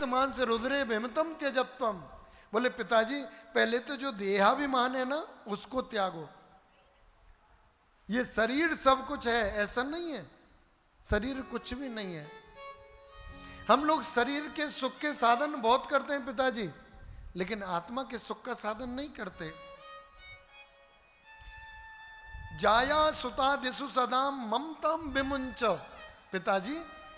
मान से रुद्रे भेमतम त्यजत्वम। बोले पिताजी पहले तो जो देहाभिमान है ना उसको त्यागो। ये शरीर सब कुछ है ऐसा नहीं है, शरीर कुछ भी नहीं है। हम लोग शरीर के सुख के साधन बहुत करते हैं पिताजी, लेकिन आत्मा के सुख का साधन नहीं करते। जाया सुता दिशु सदाम ममतम विमुंच। पिताजी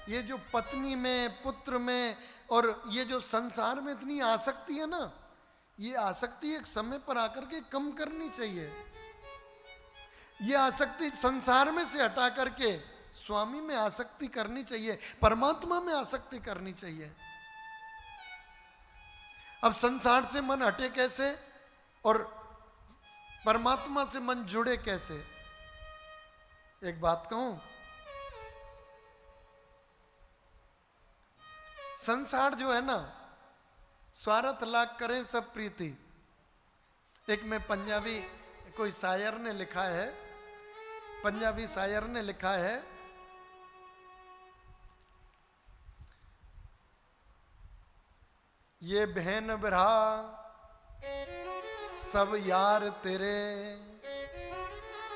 ये जो पत्नी में, पुत्र में और ये जो संसार में इतनी आसक्ति है ना, ये आसक्ति एक समय पर आकर के कम करनी चाहिए। ये आसक्ति संसार में से हटा करके स्वामी में आसक्ति करनी चाहिए, परमात्मा में आसक्ति करनी चाहिए। अब संसार से मन हटे कैसे और परमात्मा से मन जुड़े कैसे? एक बात कहूं, संसार जो है ना, स्वार्थ लाख करें सब प्रीति। एक में पंजाबी कोई शायर ने लिखा है, पंजाबी शायर ने लिखा है, ये बहन बिरहा सब यार तेरे,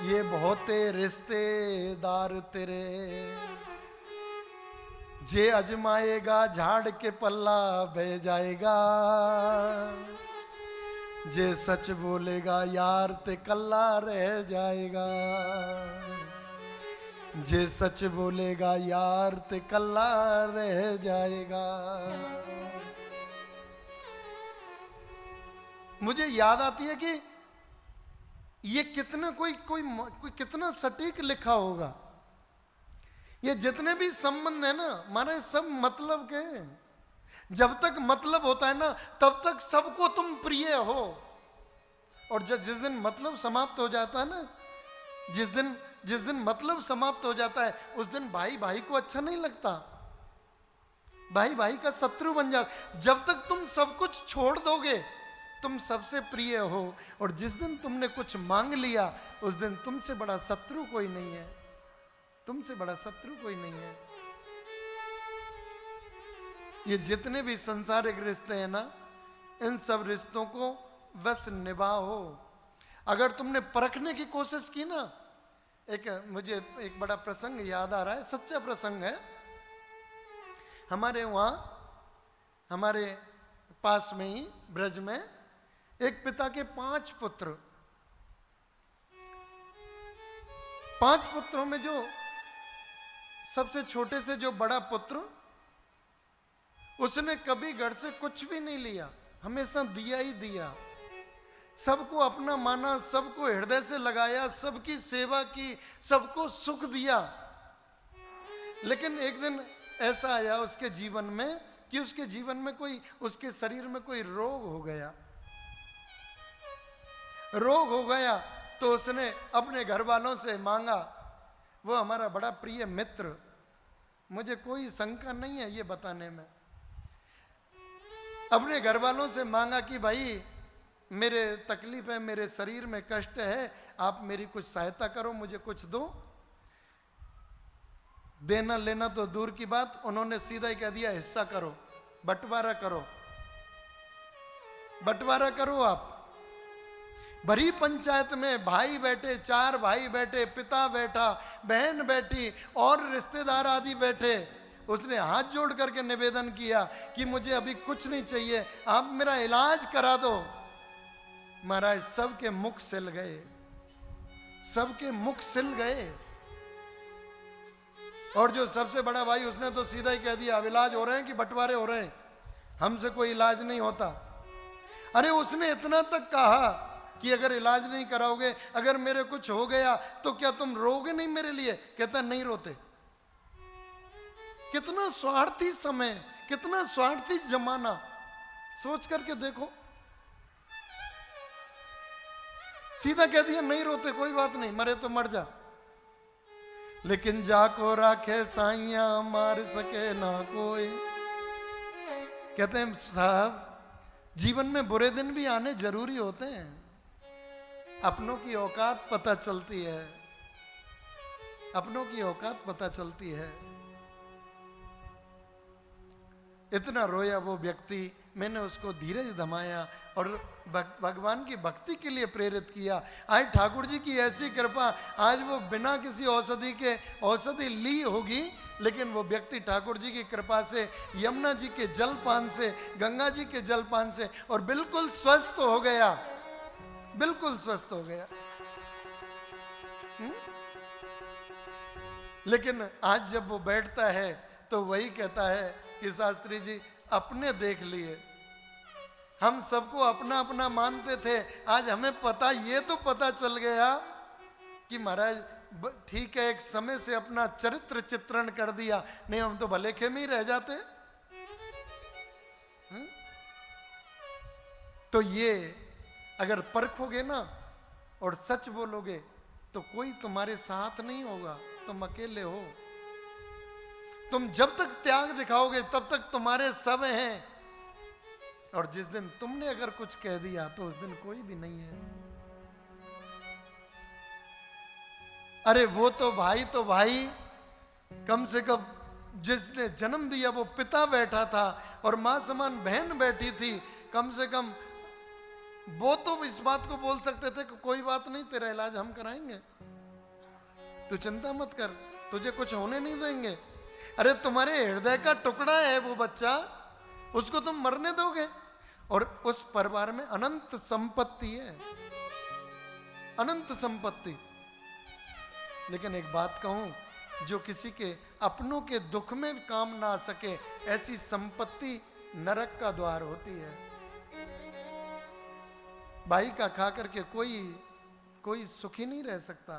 ये बहुते रिश्तेदार तेरे, जे अजमाएगा झाड़ के पल्ला बह जाएगा, जे सच बोलेगा यार ते कल्ला रह जाएगा, जे सच बोलेगा यार ते कल्ला रह जाएगा। मुझे याद आती है कि ये कितना कोई कितना सटीक लिखा होगा। ये जितने भी संबंध है ना हमारे, सब मतलब के हैं। जब तक मतलब होता है ना तब तक सबको तुम प्रिय हो, और जिस दिन मतलब समाप्त हो जाता है ना, जिस दिन मतलब समाप्त हो जाता है उस दिन भाई भाई को अच्छा नहीं लगता, भाई भाई का शत्रु बन जाता। जब तक तुम सब कुछ छोड़ दोगे तुम सबसे प्रिय हो, और जिस दिन तुमने कुछ मांग लिया उस दिन तुमसे बड़ा शत्रु कोई नहीं है, तुमसे बड़ा शत्रु कोई नहीं है। ये जितने भी सांसारिक रिश्ते हैं ना, इन सब रिश्तों को बस निभाओ। अगर तुमने परखने की कोशिश की ना, मुझे एक बड़ा प्रसंग याद आ रहा है, सच्चा प्रसंग है। हमारे वहां, हमारे पास में ही ब्रज में एक पिता के 5 पुत्र, 5 पुत्रों में जो सबसे छोटे से जो बड़ा पुत्र, उसने कभी घर से कुछ भी नहीं लिया, हमेशा दिया ही दिया, सबको अपना माना, सबको हृदय से लगाया, सबकी सेवा की, सबको सुख दिया। लेकिन एक दिन ऐसा आया उसके जीवन में कि उसके जीवन में कोई, उसके शरीर में कोई रोग हो गया। रोग हो गया तो उसने अपने घर वालों से मांगा। वो हमारा बड़ा प्रिय मित्र, मुझे कोई शंका नहीं है ये बताने में, अपने घर वालों से मांगा कि भाई मेरे तकलीफ है, मेरे शरीर में कष्ट है, आप मेरी कुछ सहायता करो, मुझे कुछ दो। देना लेना तो दूर की बात, उन्होंने सीधा ही कह दिया हिस्सा करो, बंटवारा करो, बंटवारा करो। आप भरी पंचायत में भाई बैठे, 4 भाई बैठे, पिता बैठा, बहन बैठी और रिश्तेदार आदि बैठे। उसने हाथ जोड़ करके निवेदन किया कि मुझे अभी कुछ नहीं चाहिए, आप मेरा इलाज करा दो। महाराज सबके मुख सिल गए, सबके मुख सिल गए। और जो सबसे बड़ा भाई उसने तो सीधा ही कह दिया अब इलाज हो रहे हैं कि बंटवारे हो रहे हैं, हमसे कोई इलाज नहीं होता। अरे उसने इतना तक कहा कि अगर इलाज नहीं कराओगे, अगर मेरे कुछ हो गया तो क्या तुम रोगे नहीं मेरे लिए? कहता नहीं रोते। कितना स्वार्थी समय, कितना स्वार्थी जमाना, सोच करके देखो। सीधा कह दिया नहीं रोते, कोई बात नहीं, मरे तो मर जा, लेकिन जाको राखे साइया मार सके ना कोई। कहते हैं साहब जीवन में बुरे दिन भी आने जरूरी होते हैं, अपनों की औकात पता चलती है, अपनों की औकात पता चलती है। इतना रोया वो व्यक्ति, मैंने उसको धीरज दमाया और भगवान की भक्ति के लिए प्रेरित किया। आज ठाकुर जी की ऐसी कृपा, आज वो बिना किसी औषधि के औषधि ली होगी, लेकिन वो व्यक्ति ठाकुर जी की कृपा से, यमुना जी के जलपान से, गंगा जी के जलपान से और बिल्कुल स्वस्थ हो गया, बिल्कुल स्वस्थ हो गया। लेकिन आज जब वो बैठता है तो वही कहता है कि शास्त्री जी अपने देख लिए, हम सबको अपना अपना मानते थे, आज हमें पता, ये तो पता चल गया कि महाराज ठीक है, एक समय से अपना चरित्र चित्रण कर दिया, नहीं हम तो भले खेमे ही रह जाते। तो ये अगर परखोगे ना और सच बोलोगे तो कोई तुम्हारे साथ नहीं होगा, तुम अकेले हो। तुम जब तक त्याग दिखाओगे तब तक तुम्हारे सब हैं, और जिस दिन तुमने अगर कुछ कह दिया तो उस दिन कोई भी नहीं है। अरे वो तो भाई कम से कम जिसने जन्म दिया वो पिता बैठा था और मां समान बहन बैठी थी, कम से कम वो तो इस बात को बोल सकते थे कि कोई बात नहीं, तेरा इलाज हम कराएंगे, तू चिंता मत कर, तुझे कुछ होने नहीं देंगे। अरे तुम्हारे हृदय का टुकड़ा है वो बच्चा, उसको तुम मरने दोगे? और उस परिवार में अनंत संपत्ति है, अनंत संपत्ति। लेकिन एक बात कहूं, जो किसी के अपनों के दुख में काम ना आ सके, ऐसी संपत्ति नरक का द्वार होती है। भाई का खा करके कोई सुखी नहीं रह सकता।